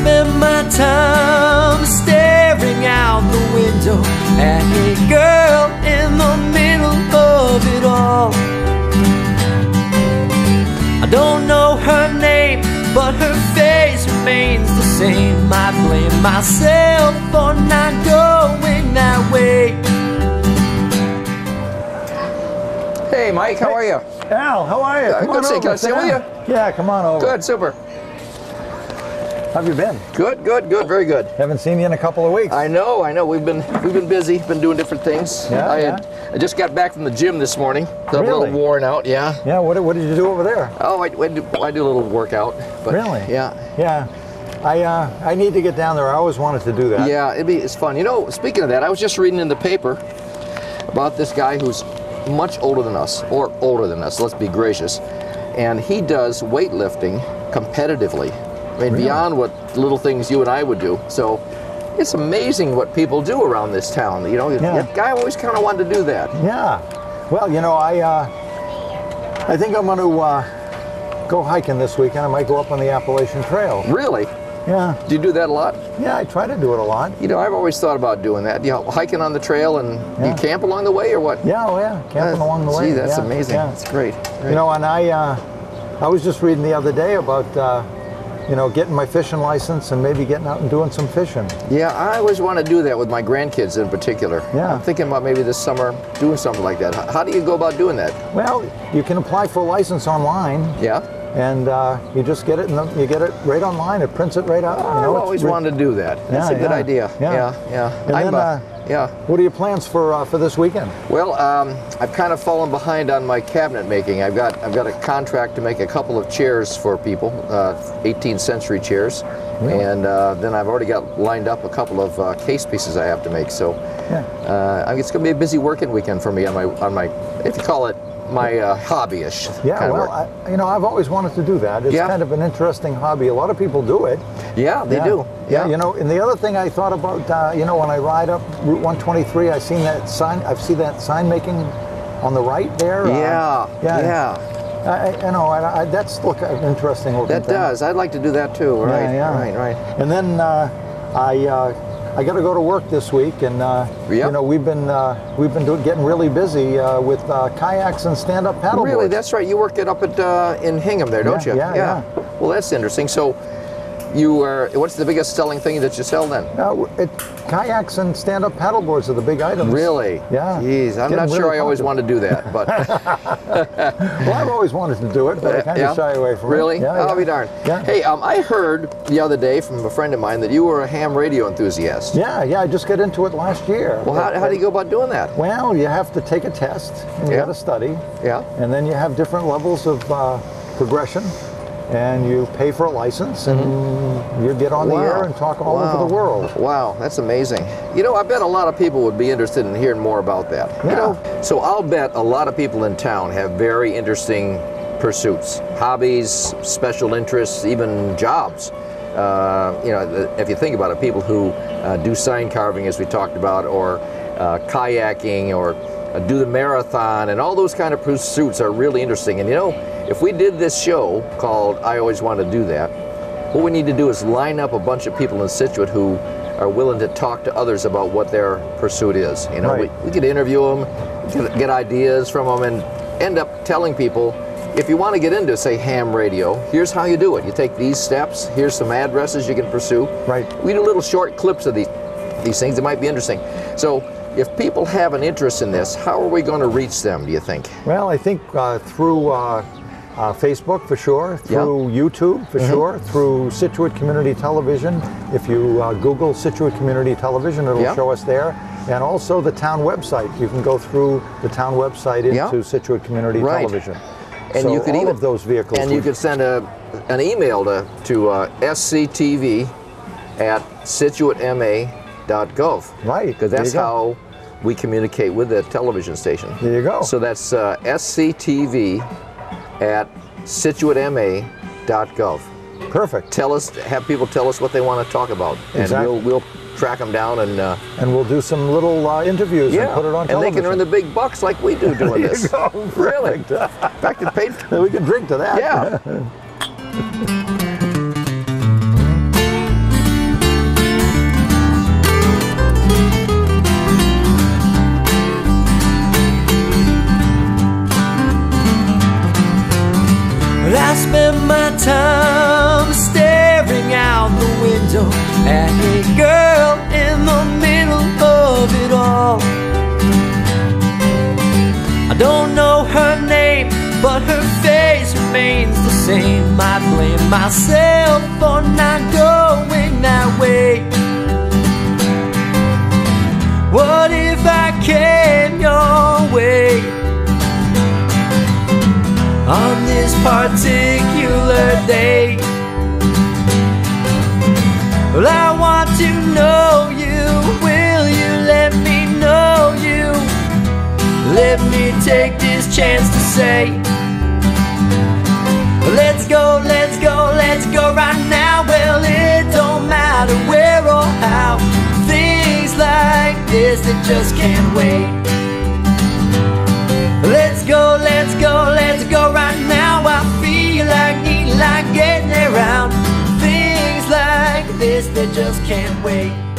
spend my time staring out the window at a girl in the middle of it all. I don't know her name, but her face remains the same. I blame myself for not going that way. Hey, Mike, how are you? Al, how are you? Good to see you. Can I sit with you? Yeah, come on over. Good, super. How have you been? Good, good, good, very good. Haven't seen you in a couple of weeks. I know. We've been busy, been doing different things. Yeah, I just got back from the gym this morning. So I'm a Really? little worn out, yeah. Yeah, what did you do over there? Oh, I do a little workout. But Really? Yeah. Yeah. I need to get down there. I always wanted to do that. Yeah, it's fun. You know, speaking of that, I was just reading in the paper about this guy who's much older than us, or older than us, let's be gracious. And he does weightlifting competitively. I mean, Really? beyond what little things you and I would do. So it's amazing what people do around this town. You know, that guy always kind of wanted to do that. Yeah. Well, you know, I think I'm going to go hiking this weekend. I might go up on the Appalachian Trail. Really? Yeah. Do you do that a lot? Yeah, I try to do it a lot. You know, I've always thought about doing that. You know, hiking on the trail, and you camp along the way, or what? Yeah, oh yeah, camping along the way. Gee, that's yeah, amazing. Yeah. That's great. You know, and I was just reading the other day about, you know, getting my fishing license and maybe getting out and doing some fishing. Yeah, I always want to do that with my grandkids in particular. Yeah. I'm thinking about maybe this summer doing something like that. How do you go about doing that? Well, you can apply for a license online. Yeah. And you just get it, you get it right online. It prints it right out. I've always wanted to do that. That's a good idea. Yeah. And then, what are your plans for this weekend? Well, I've kind of fallen behind on my cabinet making. I've got a contract to make a couple of chairs for people, 18th century chairs, and then I've already got lined up a couple of case pieces I have to make. So it's going to be a busy working weekend for me on my if you call it my hobbyish. Yeah, kind of well, work. you know, I've always wanted to do that. It's kind of an interesting hobby. A lot of people do it. Yeah, they do. Yeah, you know, and the other thing I thought about, you know, when I ride up Route 123, I've seen that sign sign making on the right there. Yeah. You know, that's an interesting looking That thing. does. I'd like to do that too. Right. Right. And then I got to go to work this week, and you know, we've been getting really busy with kayaks and stand-up paddleboards. Really, that's right. You work it up at in Hingham there, don't you? Yeah. Well, that's interesting. So, what's the biggest selling thing that you sell then? Kayaks and stand-up paddleboards are the big items. Really? Yeah. Jeez, I'm not sure I always want to do that, but. Well, I've always wanted to do it, but I kind of shy away from really? it. Really? I'll be darned. Yeah. Hey, I heard the other day from a friend of mine that you were a ham radio enthusiast. Yeah, I just got into it last year. Well, how do you go about doing that? Well, you have to take a test, and you got to study. Yeah. And then you have different levels of progression. And you pay for a license, and you get on the air and talk all over the world. Wow, that's amazing. You know, I bet a lot of people would be interested in hearing more about that. Yeah. You know, so I'll bet a lot of people in town have very interesting pursuits, hobbies, special interests, even jobs. You know, if you think about it, people who do sign carving, as we talked about, or kayaking, or do the marathon, and all those kind of pursuits are really interesting. And you know, if we did this show called I Always Want to Do That, what we need to do is line up a bunch of people in Scituate who are willing to talk to others about what their pursuit is. You know, we could interview them, get ideas from them, and end up telling people, if you want to get into, say, ham radio, here's how you do it. You take these steps, here's some addresses you can pursue. Right. We do little short clips of these things that might be interesting. So if people have an interest in this, how are we going to reach them, do you think? Well, I think through Facebook for sure, through YouTube for sure, through Scituate Community Television. If you Google Scituate Community Television, it'll show us there. And also the town website. You can go through the town website into Scituate Community Television. And so you could all of those vehicles. And you could send an email to sctv@scituatema.gov. Right. Because that's how we communicate with the television station. There you go. So that's sctv@scituatema.gov. Perfect. Have people tell us what they want to talk about, and we'll track them down, and we'll do some little interviews and put it on television. And they can earn the big bucks like we do doing this. There you go. Really? In fact, it paid. We can drink to that. Yeah. window at a girl in the middle of it all. I don't know her name, but her face remains the same. I blame myself for not going that way. What if I came your way on this particular day? Well, I want to know you. Will you let me know you? Let me take this chance to say, let's go, let's go, let's go right now. Well, it don't matter where or how. Things like this, they just can't wait. Let's go, let's go, let's go right now. I feel like, need like getting around. Things like this, they just can't wait.